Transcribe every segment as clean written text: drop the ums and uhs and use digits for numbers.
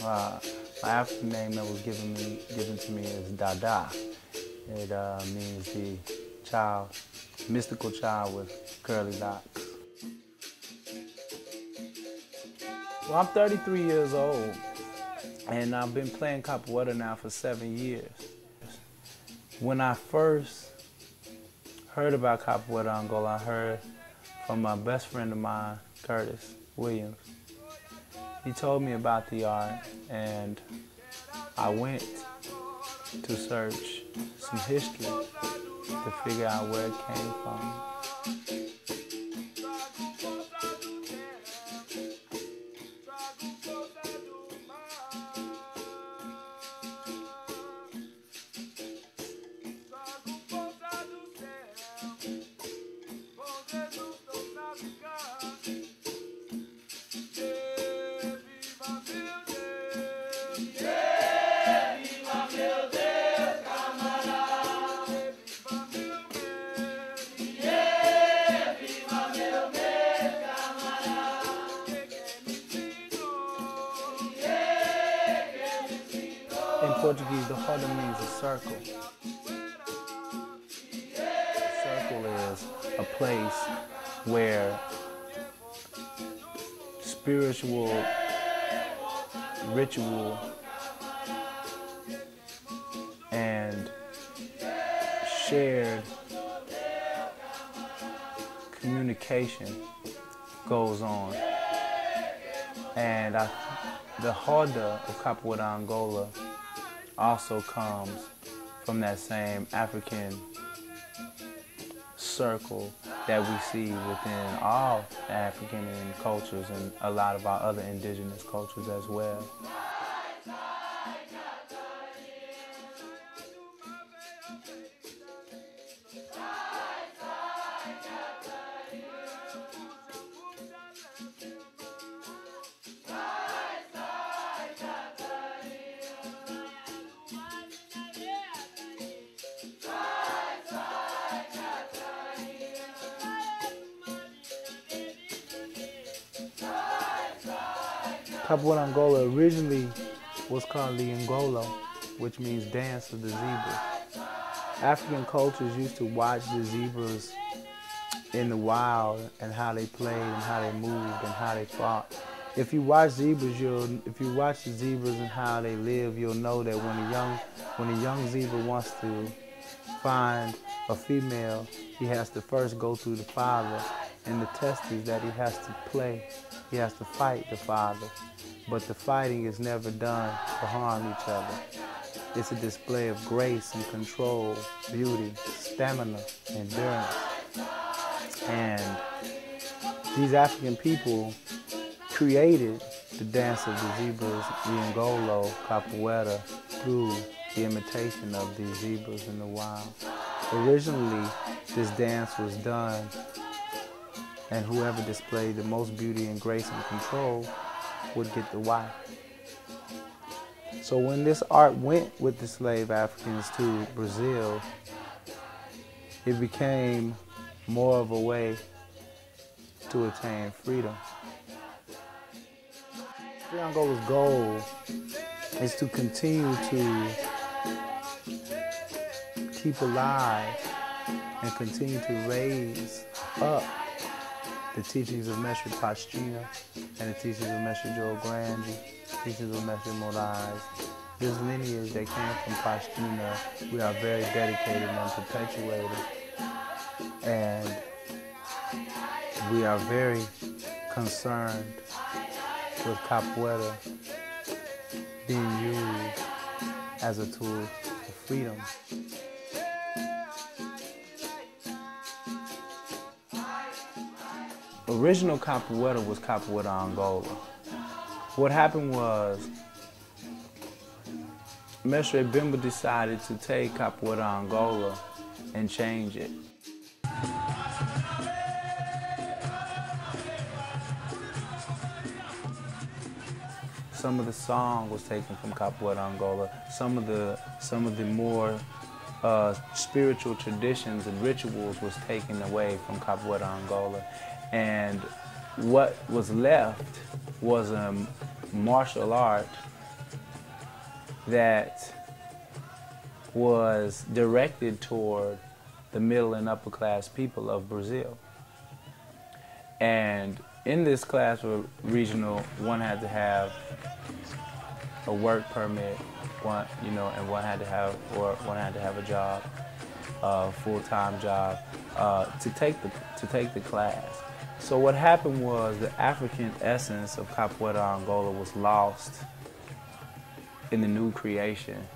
Uh, my African name that was given to me is Dada. It means the child, mystical child with curly locks. Well, I'm 33 years old, and I've been playing capoeira now for 7 years. When I first heard about capoeira Angola, I heard from my best friend of mine, Curtis Williams. He told me about the art, and I went to search some history to figure out where it came from. In Portuguese, the roda means a circle. A circle is a place where spiritual ritual and shared communication goes on. And the roda of Capoeira Angola also comes from that same African circle that we see within all African cultures and a lot of our other indigenous cultures as well. Capoeira Angola originally was called the Angolo, which means dance of the zebra. African cultures used to watch the zebras in the wild and how they played and how they moved and how they fought. If you watch zebras, if you watch the zebras and how they live, you'll know that when a young zebra wants to find a female, he has to first go through the father, and the test is that he has to play. He has to fight the father. But the fighting is never done to harm each other. It's a display of grace and control, beauty, stamina, endurance. And these African people created the dance of the zebras, the Angolo, capoeira, through the imitation of these zebras in the wild. Originally, this dance was done, and whoever displayed the most beauty and grace and control would get the wife. So when this art went with the slave Africans to Brazil, it became more of a way to attain freedom. Angola's goal is to continue to keep alive and continue to raise up the teachings of Mestre Pastina and the teachings of Mestre Joe Grande, teachings of Mestre Moraes. This lineage that came from Pastina, we are very dedicated and perpetuated. And we are very concerned with capoeira being used as a tool for freedom. Original capoeira was capoeira Angola. What happened was Mestre Bimba decided to take capoeira Angola and change it. Some of the song was taken from capoeira Angola. Some of the more spiritual traditions and rituals was taken away from capoeira Angola. And what was left was a martial art that was directed toward the middle and upper class people of Brazil. And in this class for regional, one had to have a work permit, and one had to have a job, a full-time job, to take the class. So what happened was the African essence of Capoeira Angola was lost in the new creation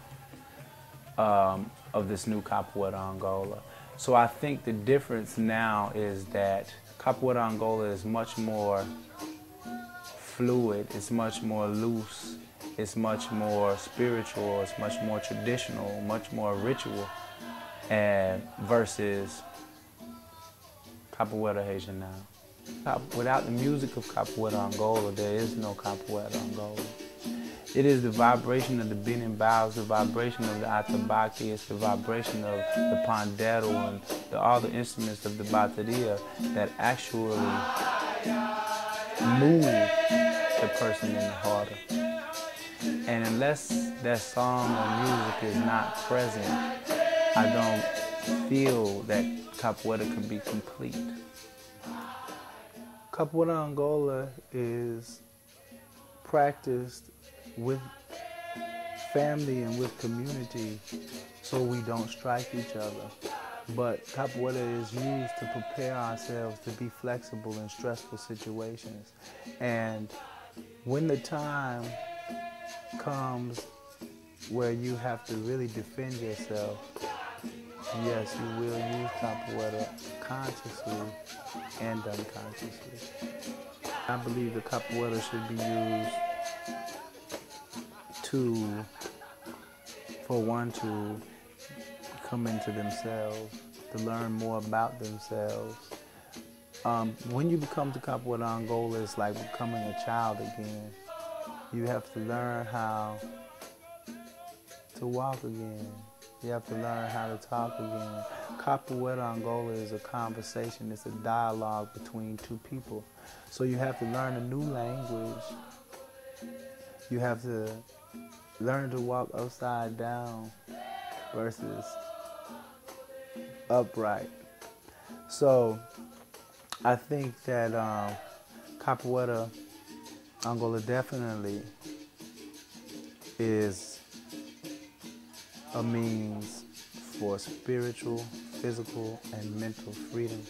of this new Capoeira Angola. So I think the difference now is that Capoeira Angola is much more fluid, it's much more loose, it's much more spiritual, it's much more traditional, much more ritual, and versus Capoeira Haitian now. Without the music of Capoeira Angola, there is no Capoeira Angola. It is the vibration of the beating bows, the vibration of the atabaque, it's the vibration of the pandero and all the instruments of the bateria that actually move the person in the heart. And unless that song or music is not present, I don't feel that Capoeira can be complete. Capoeira Angola is practiced with family and with community so we don't strike each other. But Capoeira is used to prepare ourselves to be flexible in stressful situations. And when the time comes where you have to really defend yourself, yes, you will use Capoeira consciously and unconsciously. I believe the Capoeira should be used for one to come into themselves, to learn more about themselves. When you become the Capoeira Angola, it's like becoming a child again. You have to learn how to walk again. You have to learn how to talk again. Capoeira Angola is a conversation, it's a dialogue between two people. So you have to learn a new language. You have to learn to walk upside down versus upright. So I think that Capoeira Angola definitely is a means for spiritual, physical, and mental freedom.